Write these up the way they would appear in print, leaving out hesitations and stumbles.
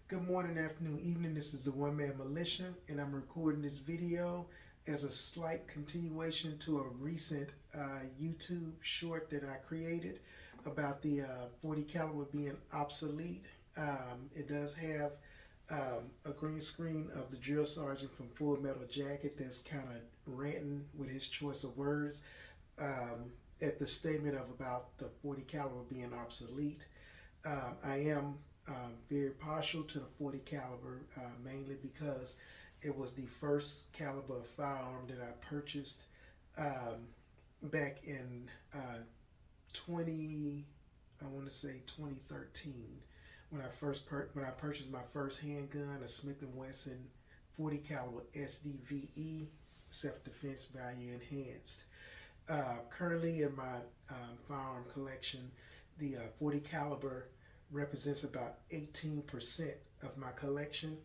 Good morning, afternoon, evening. This is the One Man Militia, and I'm recording this video as a slight continuation to a recent YouTube short that I created about the 40 caliber being obsolete. It does have a green screen of the drill sergeant from Full Metal Jacket that's kind of ranting with his choice of words at the statement of about the 40 caliber being obsolete. I am very partial to the 40 caliber, mainly because it was the first caliber firearm that I purchased um, back in 20, I want to say 2013, when I purchased my first handgun, a Smith and Wesson 40 caliber SDVE, self defense value enhanced. Currently in my firearm collection, the 40 caliber represents about 18% of my collection.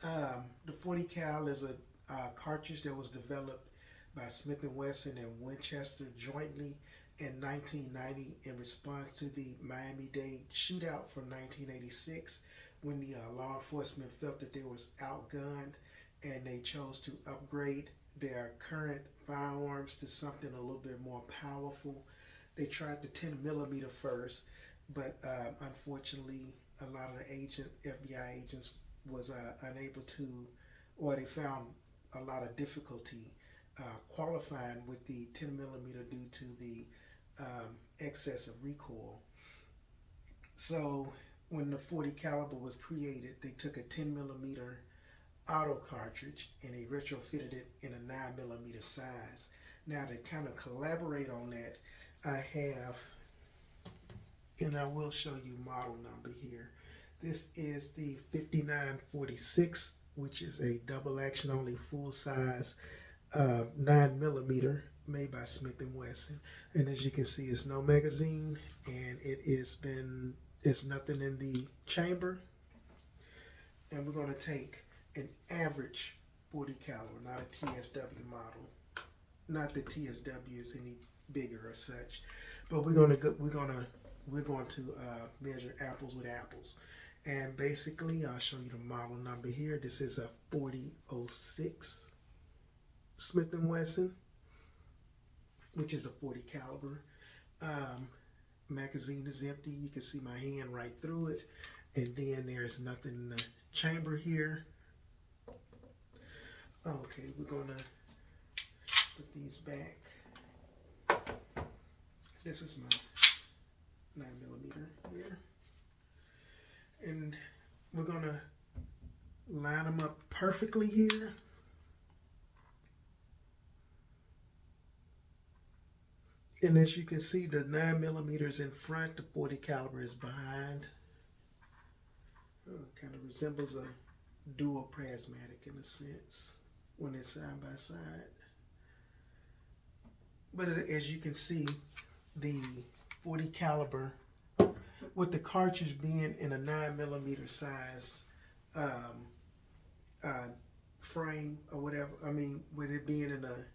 The 40 cal is a cartridge that was developed by Smith and Wesson and Winchester jointly in 1990 in response to the Miami-Dade shootout from 1986, when the law enforcement felt that they was outgunned and they chose to upgrade their current firearms to something a little bit more powerful. They tried the 10 millimeter first, but unfortunately, a lot of the FBI agents was unable to, or they found a lot of difficulty qualifying with the 10 millimeter due to the excess of recoil. So when the 40 caliber was created, they took a 10 millimeter auto cartridge and they retrofitted it in a 9 millimeter size. Now to kind of collaborate on that, I have, and I will show you model number here. This is the 5946, which is a double action only full size 9 millimeter made by Smith and Wesson. And as you can see, it's no magazine, and it's nothing in the chamber. And we're going to take an average 40 caliber, not a TSW model. Not that TSW is any bigger or such, but we're going to measure apples with apples. And basically, I'll show you the model number here. This is a 4006 Smith & Wesson, which is a 40 caliber. Magazine is empty. You can see my hand right through it. And then there's nothing in the chamber here. Okay, we're going to put these back. This is my 9 millimeter here. And we're going to line them up perfectly here. And as you can see, the 9 millimeters in front, the 40 caliber is behind. Kind of resembles a dual prismatic in a sense when it's side by side. But as you can see, the 40 caliber, with the cartridge being in a 9 millimeter size frame or whatever, with it being in a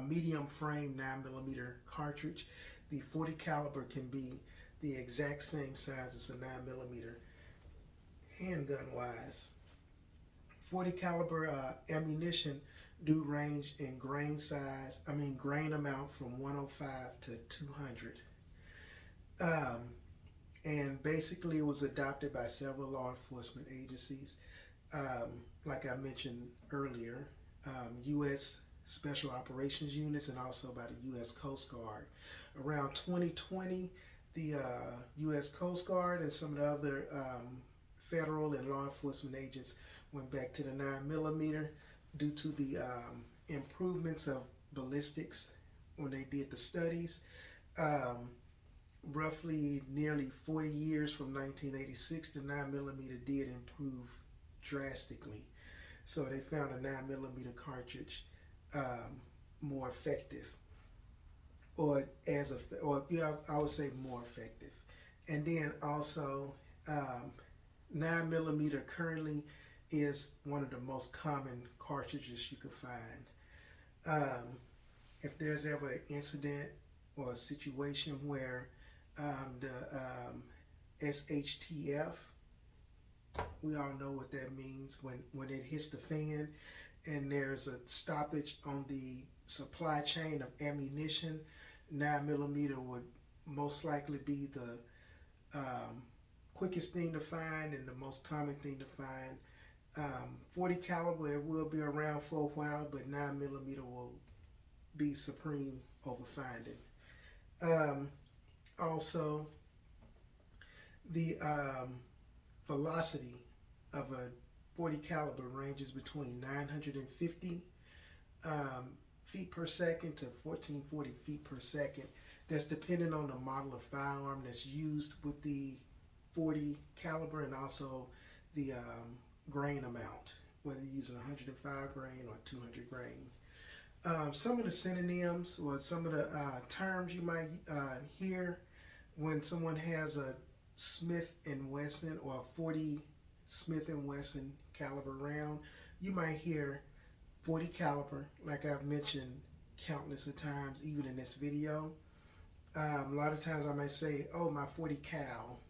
medium frame 9 millimeter cartridge, the 40 caliber can be the exact same size as a 9 millimeter handgun wise. 40 caliber ammunition do range in grain amount from 105 to 200. And basically it was adopted by several law enforcement agencies, like I mentioned earlier, U.S. Special Operations Units, and also by the U.S. Coast Guard. Around 2020, the U.S. Coast Guard and some of the other federal and law enforcement agents went back to the 9 millimeter due to the improvements of ballistics when they did the studies. Roughly nearly 40 years from 1986, the 9 millimeter did improve drastically. So they found a 9 millimeter cartridge more effective, I would say more effective. And then also, 9 millimeter currently is one of the most common cartridges you could find. If there's ever an incident or a situation where the SHTF We all know what that means when it hits the fan and there's a stoppage on the supply chain of ammunition. 9mm would most likely be the um, quickest thing to find and the most common thing to find. 40 caliber, it will be around for a while, but 9mm will be supreme over finding. Um, Also, the velocity of a 40 caliber ranges between 950 feet per second to 1440 feet per second. That's depending on the model of firearm that's used with the 40 caliber, and also the grain amount, whether you're using 105 grain or 200 grain. Some of the synonyms or some of the terms you might hear when someone has a Smith and Wesson or a 40 Smith and Wesson caliber round, you might hear 40 caliber, like I've mentioned countless of times, even in this video. A lot of times I might say, "Oh, my 40 cal,"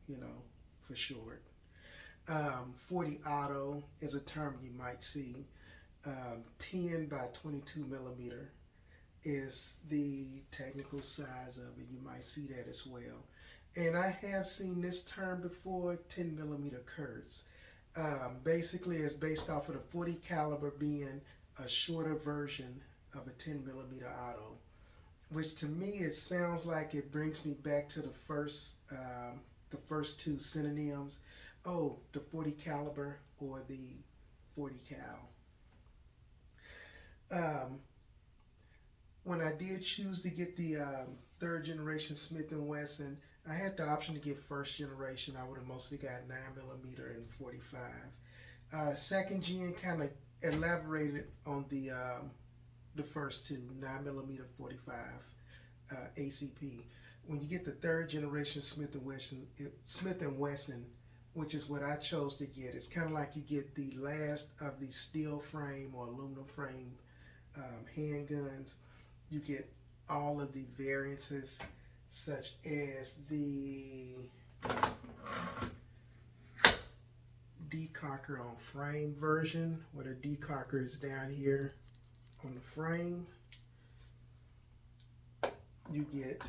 you know, for short. 40 auto is a term you might see. 10 by 22 millimeter is the technical size of it. You might see that as well. And I have seen this term before, 10mm Kurz. Basically, it's based off of the 40 caliber being a shorter version of a 10mm auto, which to me it sounds like it brings me back to the first two synonyms. Oh, the 40 caliber or the 40 cal. When I did choose to get the third generation Smith & Wesson, I had the option to get first generation. I would have mostly got 9mm and 45. Second gen kind of elaborated on the first two, 9mm 45 ACP. When you get the third generation Smith & Wesson, which is what I chose to get, it's kind of like you get the last of the steel frame or aluminum frame handguns. You get all of the variances, such as the decocker on frame version, where the decocker is down here on the frame. You get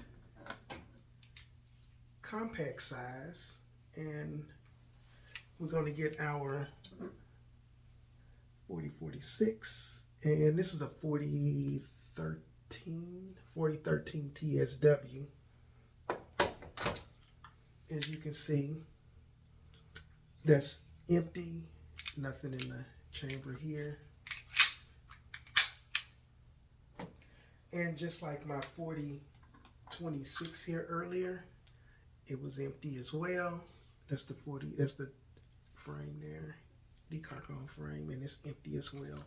compact size, and we're going to get our 4046, and this is a 4013 TSW. As you can see, that's empty, nothing in the chamber here. And just like my 4026 here earlier, it was empty as well. That's the frame there, decocker on frame, and it's empty as well.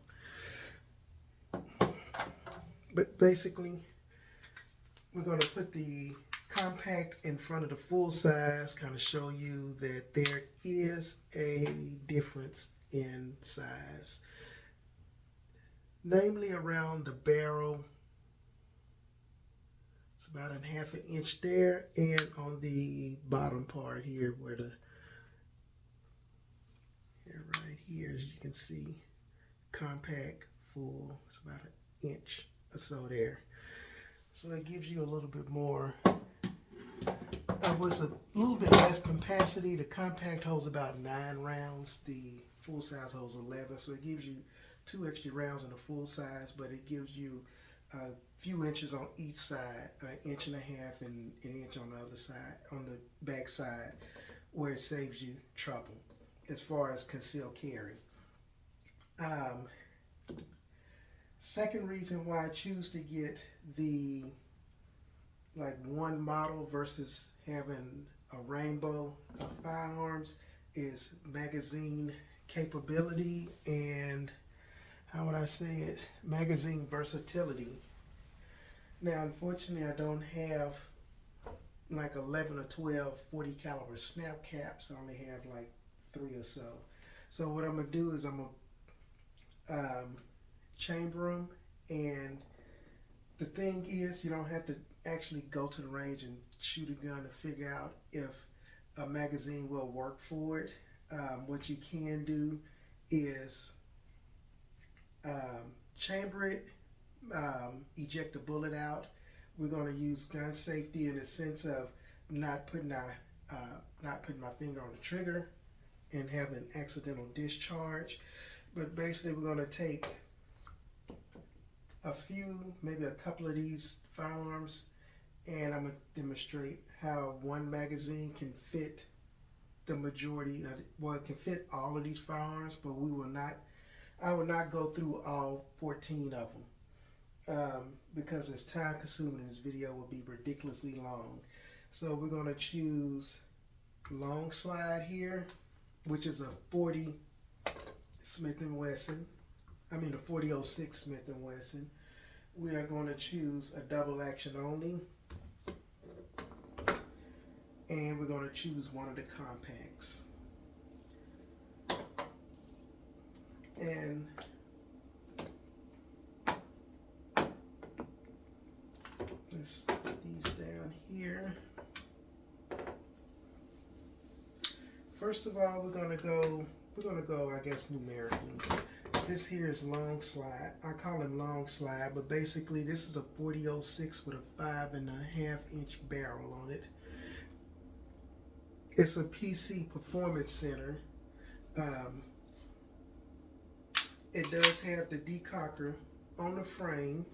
But basically, we're going to put the compact in front of the full size, kind of show you that there is a difference in size, namely around the barrel. It's about a half an inch there, and on the bottom part here, where right here, as you can see, compact, full, it's about an inch or so there. So it gives you a little bit more. Was a little bit less capacity. The compact holds about 9 rounds. The full size holds 11. So it gives you 2 extra rounds in the full size, but it gives you a few inches on each side, an inch and a half and an inch on the other side, on the back side, where it saves you trouble as far as concealed carry. Second reason why I choose to get the one model versus having a rainbow of firearms is magazine capability and, how would I say it, magazine versatility. Now, unfortunately, I don't have like 11 or 12 40 caliber snap caps. I only have like 3 or so. So what I'm gonna do is I'm gonna chamber them, and the thing is, you don't have to actually go to the range and shoot a gun to figure out if a magazine will work for it. What you can do is chamber it, eject the bullet out. We're going to use gun safety in the sense of not putting my finger on the trigger and have an accidental discharge. But basically, we're going to take maybe a couple of these firearms, and I'm going to demonstrate how one magazine can fit the majority of it. Well, it can fit all of these firearms, but I will not go through all 14 of them because it's time consuming and this video will be ridiculously long. So we're going to choose long slide here, which is a 40 Smith & Wesson. I mean a 40-06 Smith & Wesson. We are going to choose a double action only. And we're going to choose one of the compacts. And let's put these down here. First of all, we're going to go, I guess, numerically. This here is long slide. I call it long slide, but basically this is a 40-06 with a 5.5-inch barrel on it. It's a PC Performance Center. It does have the decocker on the frame,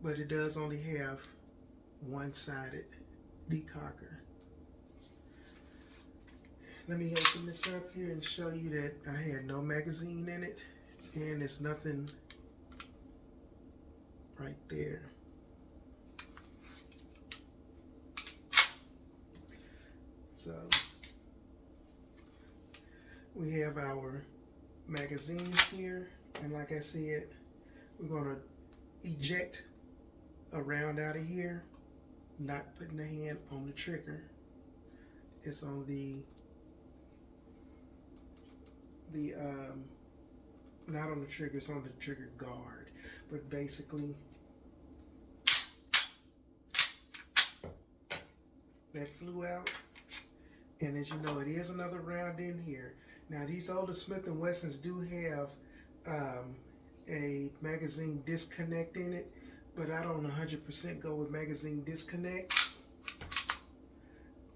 but it does only have one-sided decocker. Let me open this up here and show you that I had no magazine in it, and there's nothing right there. So we have our magazines here, and like I said, we're going to eject a round out of here, not putting the hand on the trigger. It's on the not on the trigger, it's on the trigger guard. But basically, that flew out, and as you know, it is another round in here. Now these older Smith & Wessons do have a magazine disconnect in it, but I don't 100% go with magazine disconnect.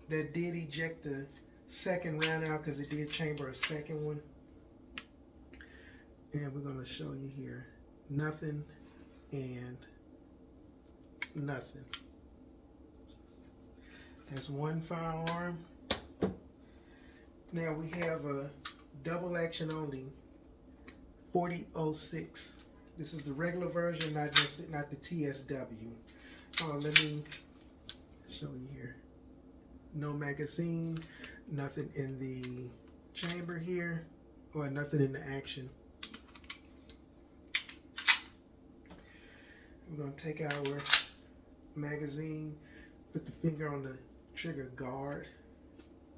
That did eject the second round out because it did chamber a second one. And we're going to show you here, nothing and nothing. That's one firearm. Now we have a double action only 40-06. This is the regular version, not the TSW. Let me show you here. No magazine, nothing in the chamber here, or nothing in the action. We're going to take our magazine, put the finger on the trigger guard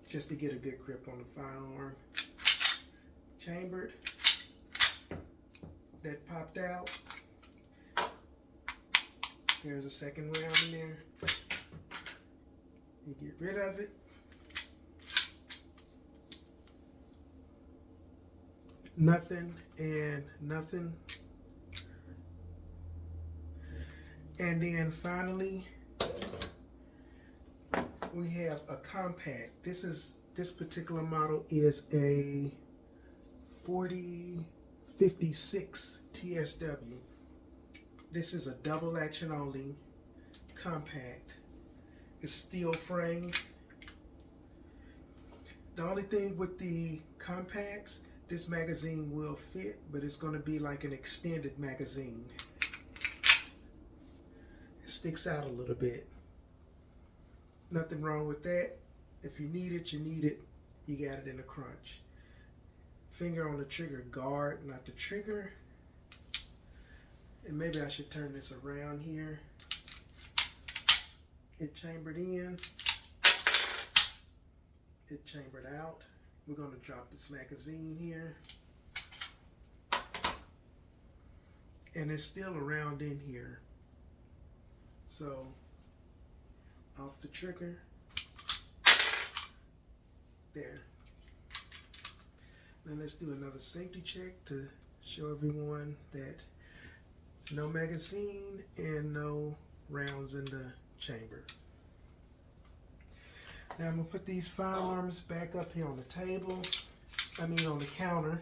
just to get a good grip on the firearm. Chambered. That popped out. There's a second round in there. You get rid of it. Nothing and nothing. And then finally, we have a compact. This particular model is a 4056 TSW. This is a double action only compact. It's steel frame. The only thing with the compacts, this magazine will fit, but it's going to be like an extended magazine. Sticks out a little bit. Nothing wrong with that. If you need it, you need it. You got it in a crunch. Finger on the trigger guard, not the trigger. And maybe I should turn this around here. It chambered in. It chambered out. We're going to drop this magazine here. And it's still around in here. So, off the trigger, There. Now let's do another safety check to show everyone that no magazine and no rounds in the chamber. Now I'm going to put these firearms back up here on the table, on the counter.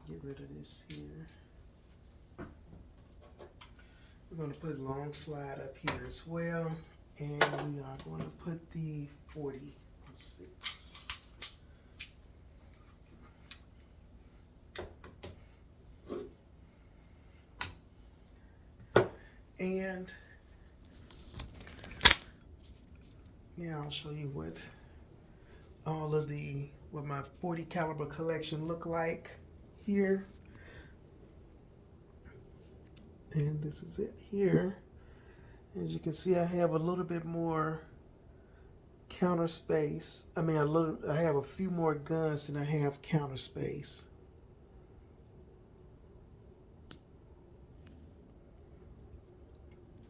Get rid of this here. We're going to put long slide up here as well, and we are going to put the 40-06. And yeah, I'll show you what what my 40 caliber collection look like here. And this is it here. As you can see, I have a little bit more counter space. I have a few more guns than I have counter space.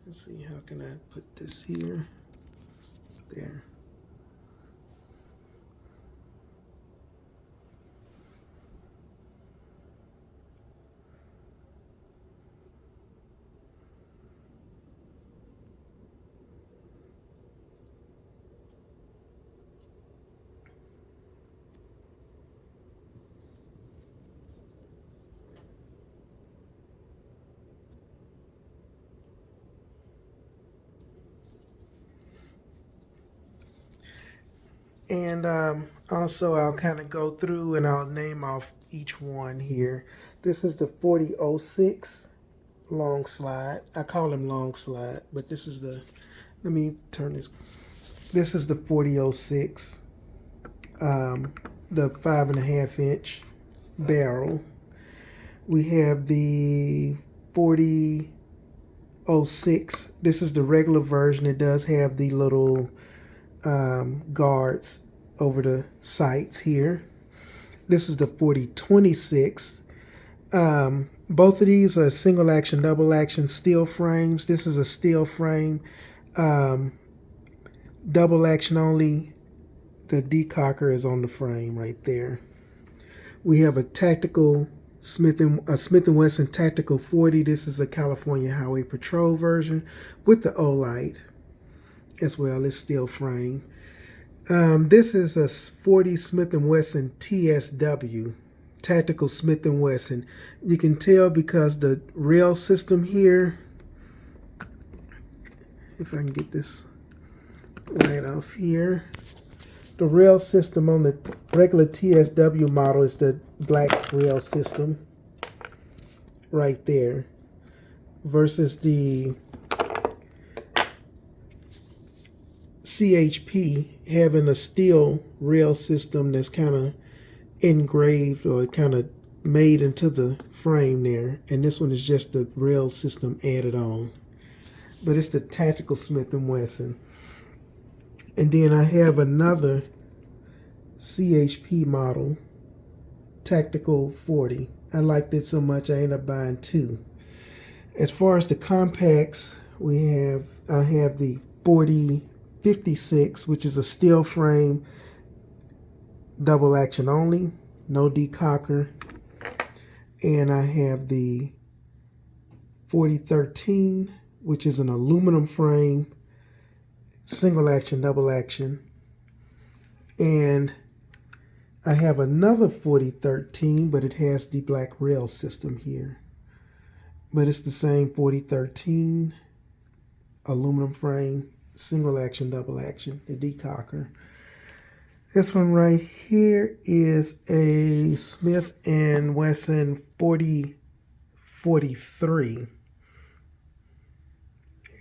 Let's see, how can I put this here? There. And also I'll kind of go through and I'll name off each one here. This is the 40-06 long slide. I call him long slide, but this is the, let me turn this. This is the 40-06, the 5.5 inch barrel. We have the 40-06. This is the regular version. It does have the little guards over the sights here. This is the 40-26. Both of these are single action, double action steel frames. This is a steel frame, double action only. The decocker is on the frame right there. We have a tactical Smith & Wesson Tactical 40. This is a California Highway Patrol version with the Olight as well. It's steel frame. This is a 40 Smith & Wesson TSW, Tactical Smith & Wesson. You can tell because the rail system here, if I can get this right off here, the rail system on the regular TSW model is the black rail system right there versus the CHP having a steel rail system that's kind of engraved or kind of made into the frame there, and this one is just the rail system added on. But it's the Tactical Smith & Wesson. And then I have another CHP model, Tactical 40. I liked it so much I ended up buying two. As far as the compacts, I have the 40-56, which is a steel frame, double action only, no decocker. And I have the 40-13, which is an aluminum frame, single action, double action. And I have another 40-13, but it has the black rail system here. But it's the same 40-13, aluminum frame, single action, double action, the decocker. This one right here is a Smith & Wesson 40-43.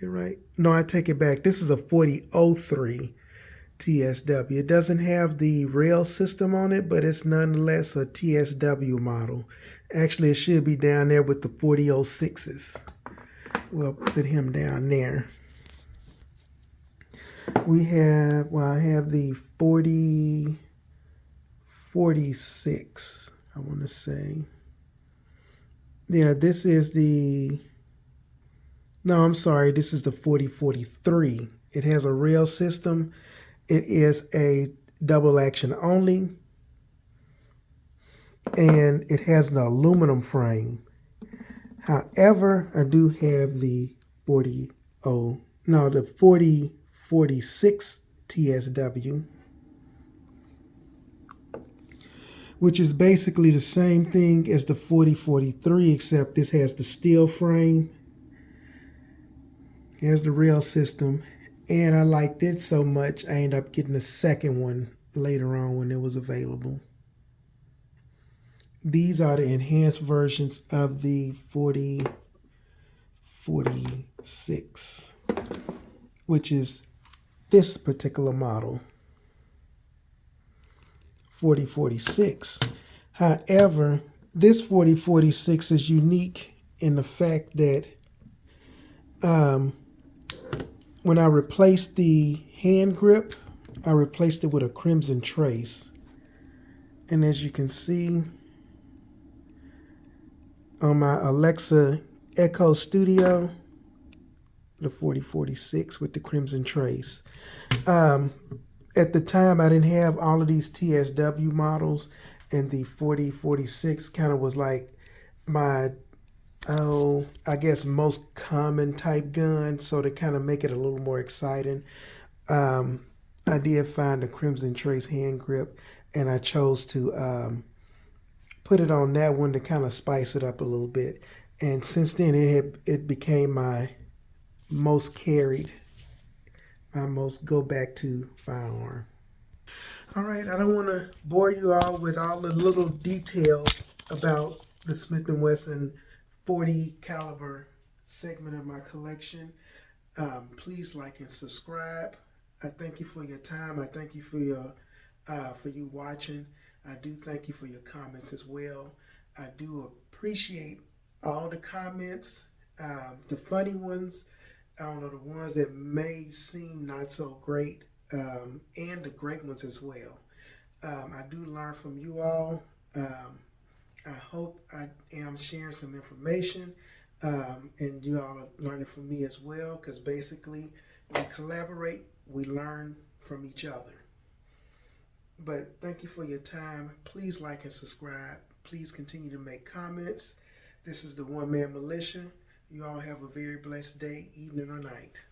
Right? No, I take it back. This is a 40-03 TSW. It doesn't have the rail system on it, but it's nonetheless a TSW model. Actually, it should be down there with the 40-06s. We'll put him down there. I have the 4046, I want to say. Yeah, this is the, no, I'm sorry, this is the 4043. It has a rail system. It is a double action only, and it has an aluminum frame. However, I do have the 4046 TSW, which is basically the same thing as the 4043, except this has the steel frame, has the rail system, and I liked it so much I ended up getting a second one later on when it was available. These are the enhanced versions of the 4046, which is this particular model, 4046. However, this 4046 is unique in the fact that when I replaced the hand grip, I replaced it with a Crimson Trace. And as you can see on my Alexa Echo Studio, the 4046 with the Crimson Trace. At the time, I didn't have all of these TSW models, and the 4046 kind of was like my, I guess most common type gun, so to kind of make it a little more exciting, I did find the Crimson Trace hand grip, and I chose to put it on that one to kind of spice it up a little bit. And since then, it became my most carried, my most go back to firearm. All right, I don't want to bore you all with all the little details about the Smith & Wesson 40 caliber segment of my collection. Please like and subscribe. I thank you for your time. I thank you for you watching. I do thank you for your comments as well. I do appreciate all the comments, the funny ones, I don't know, the ones that may seem not so great, and the great ones as well. I do learn from you all. I hope I am sharing some information, and you all are learning from me as well, because basically when we collaborate, we learn from each other. But thank you for your time. Please like and subscribe. Please continue to make comments. This is the One Man Militia. You all have a very blessed day, evening, or night.